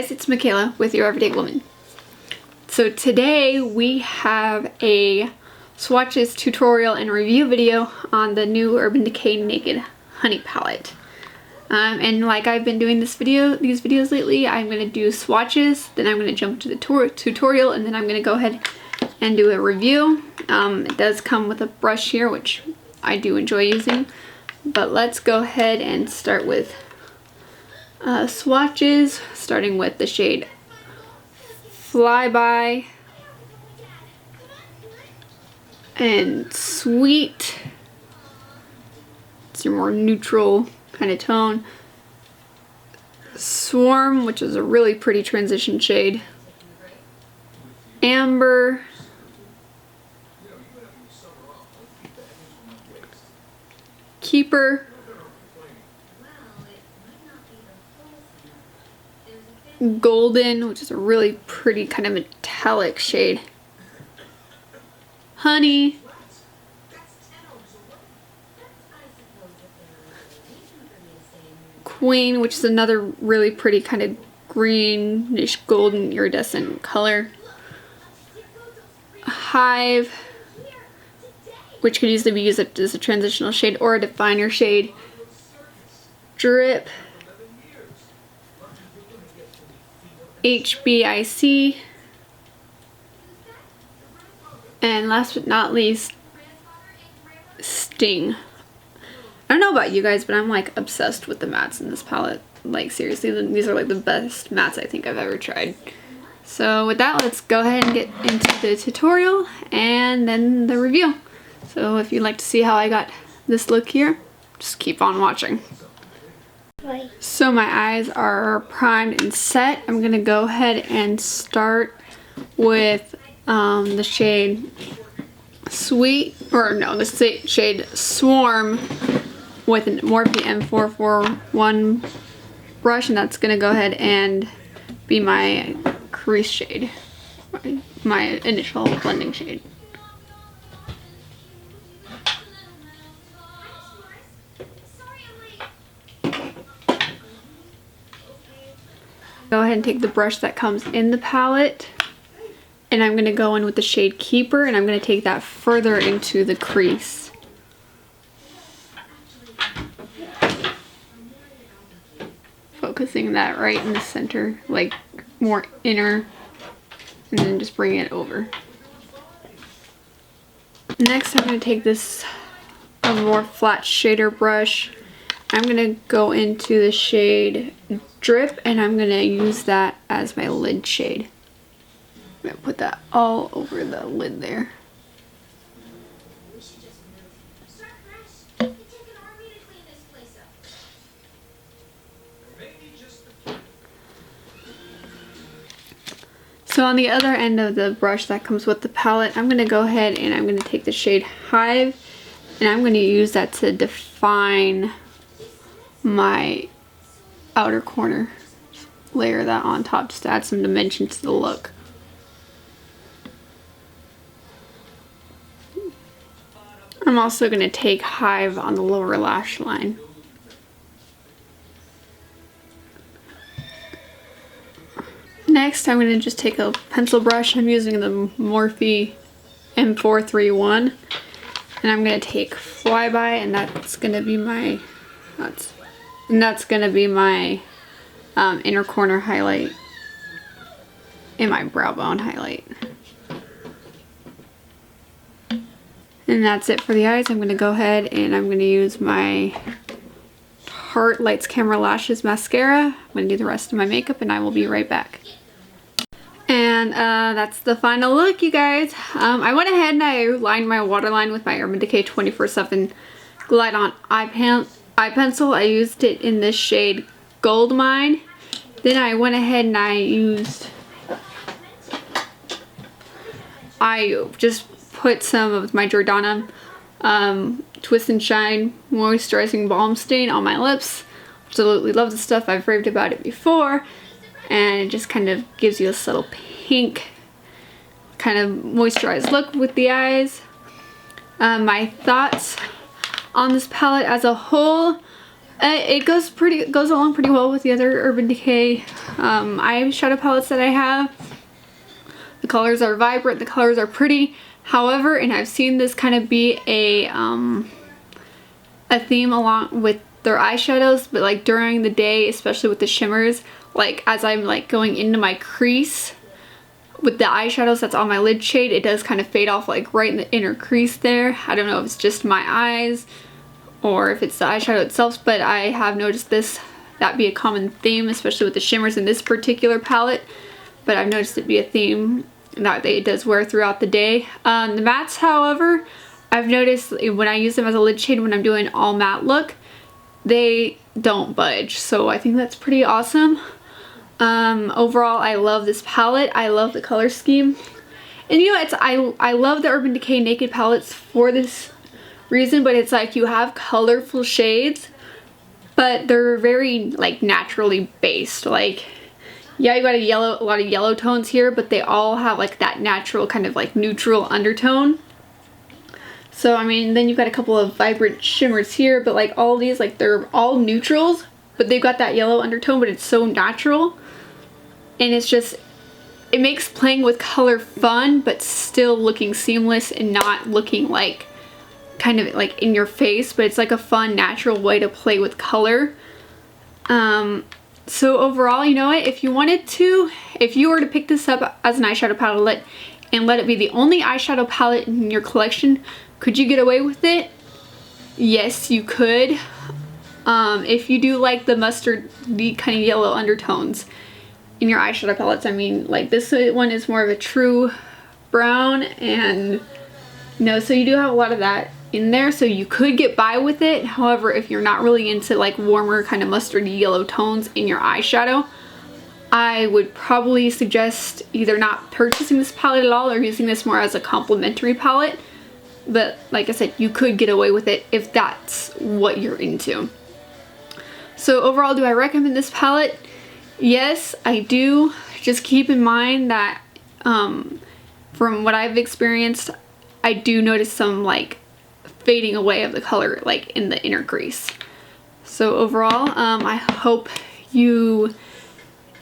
guys, it's Michaela with Your Everyday Woman. So today we have a swatches tutorial and review video on the new Urban Decay Naked Honey palette. And like I've been doing these videos lately, I'm going to do swatches, then I'm going to jump to the tutorial, and then I'm going to go ahead and do a review. It does come with a brush here, which I do enjoy using. But let's go ahead and start with swatches, starting with the shade Flyby and Sweet. It's your more neutral kind of tone. Swarm, which is a really pretty transition shade. Amber. Keeper. Golden, which is a really pretty kind of metallic shade. Honey. Queen, which is another really pretty kind of greenish golden iridescent color. Hive, which could easily be used as a transitional shade or a definer shade. Drip. HBIC. And last but not least, Sting. I don't know about you guys, but I'm like obsessed with the mattes in this palette. Like seriously, these are like the best mattes I think I've ever tried. So with that, let's go ahead and get into the tutorial and then the review. So if you'd like to see how I got this look here, just keep on watching. So my eyes are primed and set. I'm gonna go ahead and start with the shade Sweet, or no, the shade Swarm with an Morphe M441 brush, and that's gonna go ahead and be my crease shade, my initial blending shade. Go ahead and take the brush that comes in the palette, and I'm going to go in with the shade Keeper, and I'm going to take that further into the crease. Focusing that right in the center, like more inner, and then just bring it over. Next, I'm going to take this a more flat shader brush. I'm going to go into the shade Drip, and I'm going to use that as my lid shade. I'm going to put that all over the lid there. So on the other end of the brush that comes with the palette, I'm going to go ahead and I'm going to take the shade Hive, and I'm going to use that to define my outer corner. Layer that on top just to add some dimension to the look. I'm also going to take Hive on the lower lash line. Next, I'm going to just take a pencil brush. I'm using the Morphe M431, and I'm going to take Flyby, and that's going to be my inner corner highlight and my brow bone highlight. And that's it for the eyes. I'm going to go ahead and I'm going to use my Tarte Lights Camera Lashes mascara. I'm going to do the rest of my makeup, and I will be right back. And that's the final look, you guys. I went ahead and I lined my waterline with my Urban Decay 24/7 Glide On eye pencil. I used it in this shade Goldmine. Then I went ahead and I just put some of my Jordana Twist and Shine Moisturizing Balm Stain on my lips. Absolutely love this stuff. I've raved about it before, and it just kind of gives you a subtle pink kind of moisturized look with the eyes. My thoughts on this palette as a whole It goes along pretty well with the other Urban Decay eyeshadow palettes that I have. The colors are vibrant, the colors are pretty. However, and I've seen this kind of be a theme along with their eyeshadows, but like during the day, especially with the shimmers, like as I'm like going into my crease with the eyeshadows that's on my lid shade, it does kind of fade off like right in the inner crease there. I don't know if it's just my eyes or if it's the eyeshadow itself, but I have noticed that be a common theme, especially with the shimmers in this particular palette. But I've noticed it be a theme that it does wear throughout the day. The mattes, however, I've noticed when I use them as a lid shade when I'm doing all matte look, they don't budge. So I think that's pretty awesome. Overall, I love this palette. I love the color scheme. And you know, I love the Urban Decay Naked palettes for this reason, but it's like you have colorful shades, but they're very like naturally based. Like, yeah, you got a lot of yellow tones here, but they all have like that natural kind of like neutral undertone. So I mean, then you've got a couple of vibrant shimmers here, but like all these, like they're all neutrals, but they've got that yellow undertone, but it's so natural. And it's just, it makes playing with color fun, but still looking seamless and not looking like kind of like in your face, but it's like a fun, natural way to play with color. So overall, you know what, if you were to pick this up as an eyeshadow palette and let it be the only eyeshadow palette in your collection, could you get away with it? Yes, you could. If you do like the mustard, the kind of yellow undertones in your eyeshadow palettes. I mean, like this one is more of a true brown, and you know, so you do have a lot of that in there, so you could get by with it. However, if you're not really into like warmer kind of mustardy yellow tones in your eyeshadow, I would probably suggest either not purchasing this palette at all or using this more as a complementary palette. But like I said, you could get away with it if that's what you're into. So overall, do I recommend this palette? Yes, I do. Just keep in mind that from what I've experienced, I do notice some like fading away of the color like in the inner crease. So overall, I hope you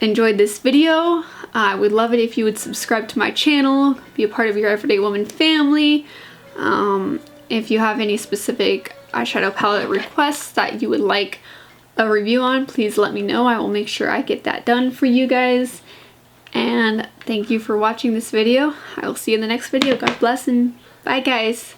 enjoyed this video. I would love it if you would subscribe to my channel, be a part of your Everyday Woman family. If you have any specific eyeshadow palette requests that you would like a review on, please let me know. I will make sure I get that done for you guys. And thank you for watching this video. I will see you in the next video. God bless and bye, guys.